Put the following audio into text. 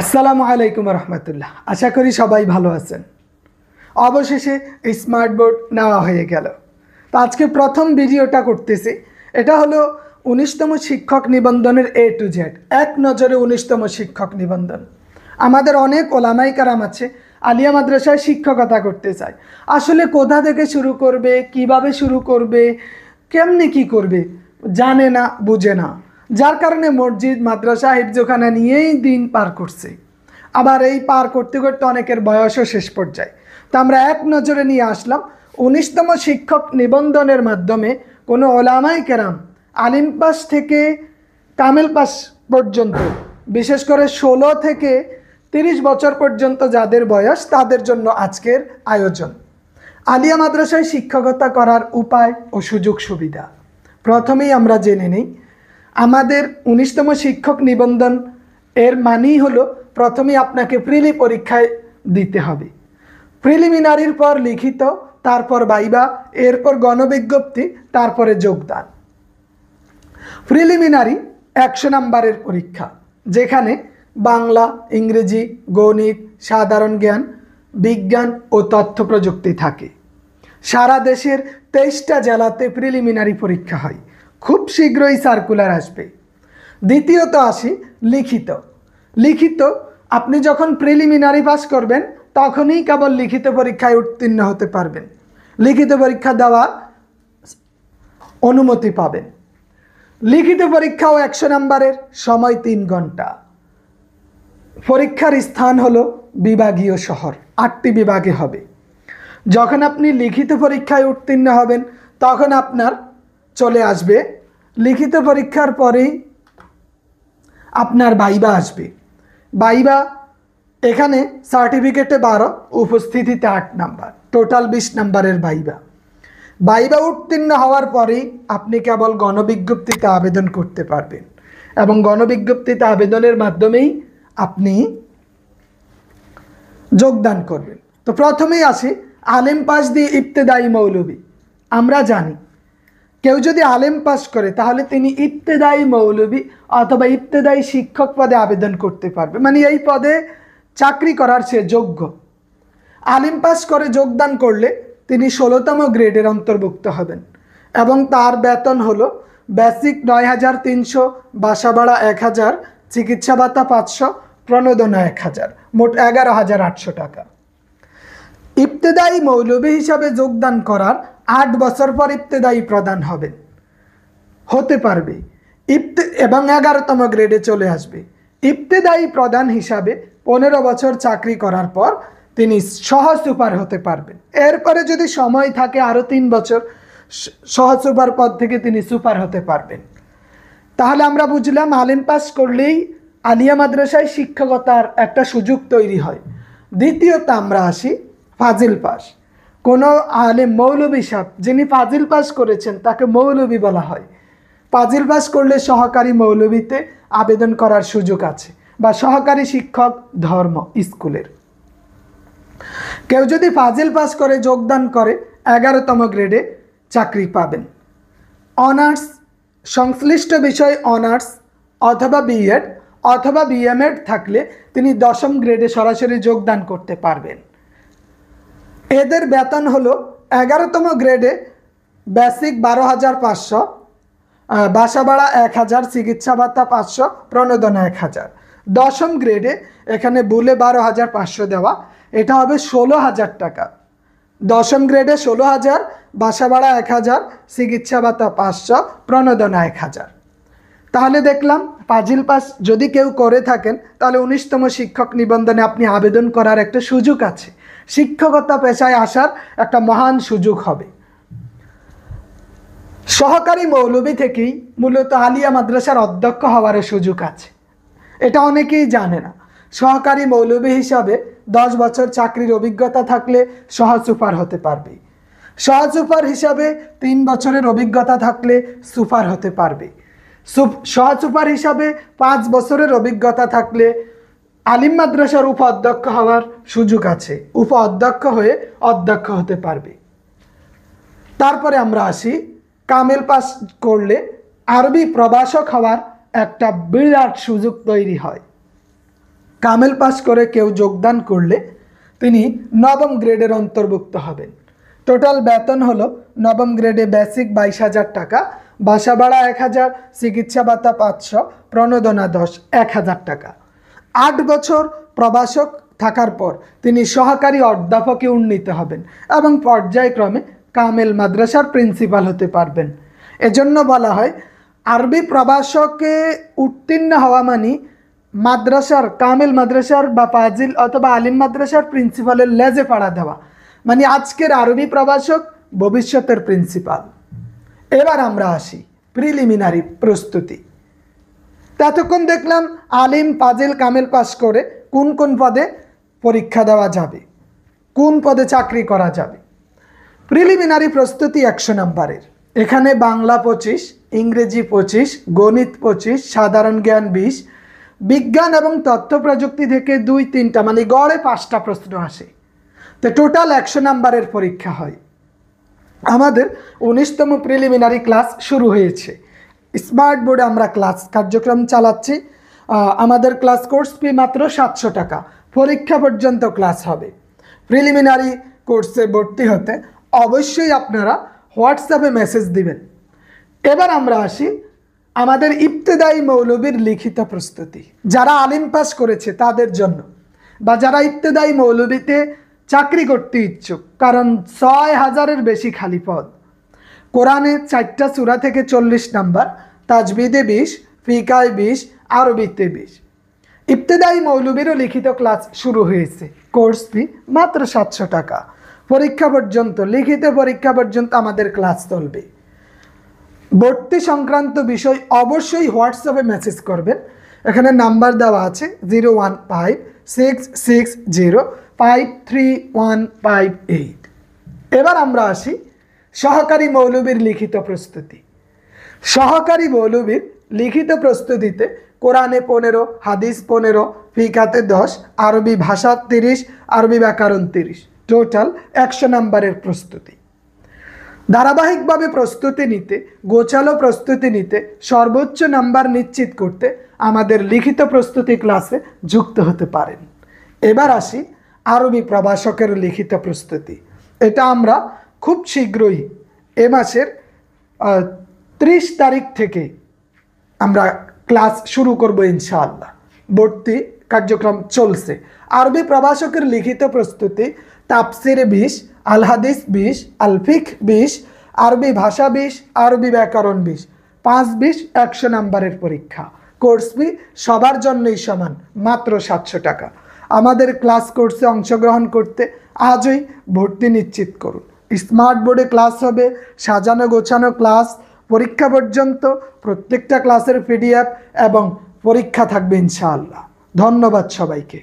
আসসালামু আলাইকুম রহমতুল্লাহ। আশা করি সবাই ভালো আছেন। অবশেষে স্মার্ট বোর্ড নেওয়া হয়ে গেল। তো আজকে প্রথম ভিডিওটা করতেছি। এটা হলো 19তম শিক্ষক নিবন্ধনের A to Z, এক নজরে 19তম শিক্ষক নিবন্ধন। আমাদের অনেক ওলামাই কারাম আছে আলিয়া মাদ্রাসায় শিক্ষকতা করতে চায়। আসলে কোথা থেকে শুরু করবে, কিভাবে শুরু করবে, কেমনি কি করবে জানে না, বুঝে না, যার কারণে মসজিদ মাদ্রাসা হিফজখানা নিয়েই দিন পার করছে। আবার এই পার করতে করতে অনেকের বয়সও শেষ পর্যায়ে। তো আমরা এক নজরে নিয়ে আসলাম 19তম শিক্ষক নিবন্ধনের মাধ্যমে কোনো ওলামাই কেরাম আলিম পাস থেকে কামেল পাস পর্যন্ত, বিশেষ করে 16 থেকে 30 বছর পর্যন্ত যাদের বয়স, তাদের জন্য আজকের আয়োজন। আলিয়া মাদ্রাসায় শিক্ষকতা করার উপায় ও সুযোগ সুবিধা প্রথমেই আমরা জেনে নিই। আমাদের 19তম শিক্ষক নিবন্ধন এর মানেই হলো প্রথমেই আপনাকে প্রিলি পরীক্ষায় দিতে হবে। প্রিলিমিনারির পর লিখিত, তারপর ভাইবা, এরপর গণবিজ্ঞপ্তি, তারপরে যোগদান। প্রিলিমিনারি 100 নম্বরের পরীক্ষা, যেখানে বাংলা, ইংরেজি, গণিত, সাধারণ জ্ঞান, বিজ্ঞান ও তথ্য প্রযুক্তি থাকে। সারা দেশের 23টা জেলাতে প্রিলিমিনারি পরীক্ষা হয়। খুব শীঘ্রই সার্কুলার আসবে। দ্বিতীয়ত আসি লিখিত। লিখিত আপনি যখন প্রিলিমিনারি পাস করবেন তখনই কেবল লিখিত পরীক্ষায় উত্তীর্ণ হতে পারবেন, লিখিত পরীক্ষা দেওয়ার অনুমতি পাবেন। লিখিত পরীক্ষাও 100 নম্বরের, সময় 3 ঘন্টা। পরীক্ষার স্থান হলো বিভাগীয় শহর, 8টি বিভাগে হবে। যখন আপনি লিখিত পরীক্ষায় উত্তীর্ণ হবেন তখন আপনার চলে আসবে লিখিত পরীক্ষার পরেই আপনার ভাইবা আসবে। ভাইবা এখানে সার্টিফিকেটে 12, উপস্থিতিতে 8 নাম্বার, টোটাল 20 নাম্বারের ভাইবা। ভাইবা উত্তীর্ণ হওয়ার পরেই আপনি কেবল গণবিজ্ঞপ্তিতে আবেদন করতে পারবেন এবং গণবিজ্ঞপ্তিতে আবেদনের মাধ্যমেই আপনি যোগদান করবেন। তো প্রথমেই আসি আলেম পাস দিয়ে ইবতেদায়ী মৌলবী। আমরা জানি কেউ যদি আলেম পাস করে তাহলে তিনি ইবতেদায়ী মৌলবী অথবা ইবতেদায়ী শিক্ষক পদে আবেদন করতে পারবে, মানে এই পদে চাকরি করার সে যোগ্য। আলিম পাস করে যোগদান করলে তিনি 16তম গ্রেডের অন্তর্ভুক্ত হবেন এবং তার বেতন হলো বেসিক 9300, বাসা ভাড়া 1000, চিকিৎসা ভাতা 500, প্রণোদনা 1000, মোট 11800 টাকা। ইবতেদায়ী মৌলবী হিসাবে যোগদান করার 8 বছর পর ইবতেদায়ী প্রদান হতে পারবে এবং 11তম গ্রেডে চলে আসবে। ইবতেদায়ী প্রদান হিসাবে 15 বছর চাকরি করার পর তিনি সহ সুপার হতে পারবেন। এরপরে যদি সময় থাকে আরও 3 বছর, সহ সুপার পদ থেকে তিনি সুপার হতে পারবেন। তাহলে আমরা বুঝলাম আলিম পাস করলেই আলিয়া মাদ্রাসায় শিক্ষকতার একটা সুযোগ তৈরি হয়। দ্বিতীয়ত আমরা আসি ফাজিল পাস। কোনো আলেম মৌলবী সাহেব যিনি ফাজিল পাস করেছেন তাকে মৌলবী বলা হয়। ফাজিল পাস করলে সহকারী মৌলবীতে আবেদন করার সুযোগ আছে, বা সহকারী শিক্ষক ধর্ম স্কুলের। কেউ যদি ফাজিল পাস করে যোগদান করে 11তম গ্রেডে চাকরি পাবেন। অনার্স, সংশ্লিষ্ট বিষয় অনার্স অথবা বিএড অথবা বিএমএড থাকলে তিনি 10ম গ্রেডে সরাসরি যোগদান করতে পারবেন। এদের বেতন হলো 11তম গ্রেডে বেসিক 12,500, বাসা ভাড়া 1000, চিকিৎসা ভাতা 500, প্রণোদনা 1000। 10ম গ্রেডে এখানে বলে 12,500 দেওয়া, এটা হবে 16,000 টাকা। 10ম গ্রেডে 16,000, বাসা ভাড়া 1000, চিকিৎসা ভাতা 500, প্রণোদনা 1000। তাহলে দেখলাম ফাজিল পাস যদি কেউ করে থাকেন তাহলে 19তম শিক্ষক নিবন্ধনে আপনি আবেদন করার একটা সুযোগ আছে। শিক্ষকতা পেশায় আসার একটা মহান সুযোগ হবে। সহকারী মৌলবী থেকেই মূলত আলিয়া মাদ্রাসার অধ্যক্ষ হওয়ার সুযোগ আছে, এটা অনেকেই জানে না। সহকারী মৌলবী হিসাবে 10 বছর চাকরির অভিজ্ঞতা থাকলে সহ সুপার হতে পারবে। সহ সুপার হিসাবে 3 বছরের অভিজ্ঞতা থাকলে সুপার হতে পারবে। সহ সুপার হিসাবে 5 বছরের অভিজ্ঞতা থাকলে আলিম মাদ্রাসার উপ অধ্যক্ষ হওয়ার সুযোগ আছে, উপ অধ্যক্ষ হয়ে অধ্যক্ষ হতে পারবে। তারপরে আমরা আসি কামেল পাস করলে আরবি প্রভাষক হওয়ার একটা বিরাট সুযোগ তৈরি হয়। কামেল পাস করে কেউ যোগদান করলে তিনি নবম গ্রেডের অন্তর্ভুক্ত হবেন। টোটাল বেতন হলো নবম গ্রেডে বেসিক 22,000 টাকা, বাসা ভাড়া 1,000, চিকিৎসা ভাতা 500, প্রণোদনা 10, 1,000 টাকা। 8 বছর প্রবাসক থাকার পর তিনি সহকারী অধ্যাপকে উন্নীত হবেন এবং পর্যায়ক্রমে কামেল মাদ্রাসার প্রিন্সিপাল হতে পারবেন। এজন্য বলা হয় আরবি প্রবাসকে উত্তীর্ণ হওয়া মানে মাদ্রাসার, কামেল মাদ্রাসার বা ফাজিল অথবা আলিম মাদ্রাসার প্রিন্সিপালের লেজে পাড়া দেওয়া, মানে আজকের আরবি প্রবাসক ভবিষ্যতের প্রিন্সিপাল। এবার আমরা আসি প্রিলিমিনারি প্রস্তুতি। ততক্ষণ দেখলাম আলিম, ফাজিল, কামেল পাস করে কোন কোন পদে পরীক্ষা দেওয়া যাবে, কোন পদে চাকরি করা যাবে। প্রিলিমিনারি প্রস্তুতি 100 নম্বরের। এখানে বাংলা 25, ইংরেজি 25, গণিত 25, সাধারণ জ্ঞান 20, বিজ্ঞান এবং তথ্য প্রযুক্তি থেকে 2-3টা মানে গড়ে 5টা প্রশ্ন আসে। তো টোটাল 100 নম্বরের পরীক্ষা হয়। আমাদের 19তম প্রিলিমিনারি ক্লাস শুরু হয়েছে। স্মার্ট বোর্ডে আমরা ক্লাস কার্যক্রম চালাচ্ছি। আমাদের ক্লাস কোর্স ফি মাত্র 700 টাকা। পরীক্ষা পর্যন্ত ক্লাস হবে। প্রিলিমিনারি কোর্সে ভর্তি হতে অবশ্যই আপনারা হোয়াটসঅ্যাপে মেসেজ দিবেন। এবার আমরা আসি আমাদের ইবতেদায়ী মৌলবীর লিখিত প্রস্তুতি। যারা আলিম পাস করেছে তাদের জন্য, বা যারা ইবতেদায়ী মৌলবীতে চাকরি করতে ইচ্ছুক, কারণ 6,000-এর বেশি খালি পদ। কোরআনে 4টা সূরা থেকে 40 নাম্বার, তাজবিদে 20, ফিকায় 20, আরবিতে 20। ইবতেদায়ী মৌলবীরও লিখিত ক্লাস শুরু হয়েছে। কোর্স ফি মাত্র 700 টাকা। পরীক্ষা পর্যন্ত, লিখিত পরীক্ষা পর্যন্ত আমাদের ক্লাস চলবে। ভর্তি সংক্রান্ত বিষয় অবশ্যই হোয়াটসঅ্যাপে মেসেজ করবেন। এখানে নাম্বার দেওয়া আছে 015-660-53158। এবার আমরা আসি সহকারী মৌলবীর লিখিত প্রস্তুতি। সহকারী মৌলবীর লিখিত প্রস্তুতিতে কোরআনে 15, হাদিস 15, ফিকাতে 10, আরবি ভাষা 30, আরবি ব্যাকরণ 30। টোটাল 100 নম্বরের প্রস্তুতি। ধারাবাহিকভাবে প্রস্তুতি নিতে, গোছালো প্রস্তুতি নিতে, সর্বোচ্চ নাম্বার নিশ্চিত করতে আমাদের লিখিত প্রস্তুতি ক্লাসে যুক্ত হতে পারেন। এবার আসি আরবি প্রভাষকের লিখিত প্রস্তুতি। এটা আমরা খুব শীঘ্রই এ মাসের 30 তারিখ থেকে আমরা ক্লাস শুরু করব ইনশাআল্লাহ। ভর্তি কার্যক্রম চলছে। আরবি প্রভাষকের লিখিত প্রস্তুতি তাফসির 20, আল হাদিস 20, আল ফিক 20, আরবি ভাষা 20, আরবি ব্যাকরণ 20, 5-20 100 নম্বরের পরীক্ষা। কোর্স ফি সবার জন্যই সমান, মাত্র 700 টাকা। আমাদের ক্লাস কোর্সে অংশগ্রহণ করতে আজই ভর্তি নিশ্চিত করুন। স্মার্ট বোর্ডে ক্লাস হবে, সাজানো গোছানো ক্লাস। পরীক্ষা পর্যন্ত প্রত্যেকটা ক্লাসের PDF এবং পরীক্ষা থাকবে ইনশাআল্লাহ। ধন্যবাদ সবাইকে।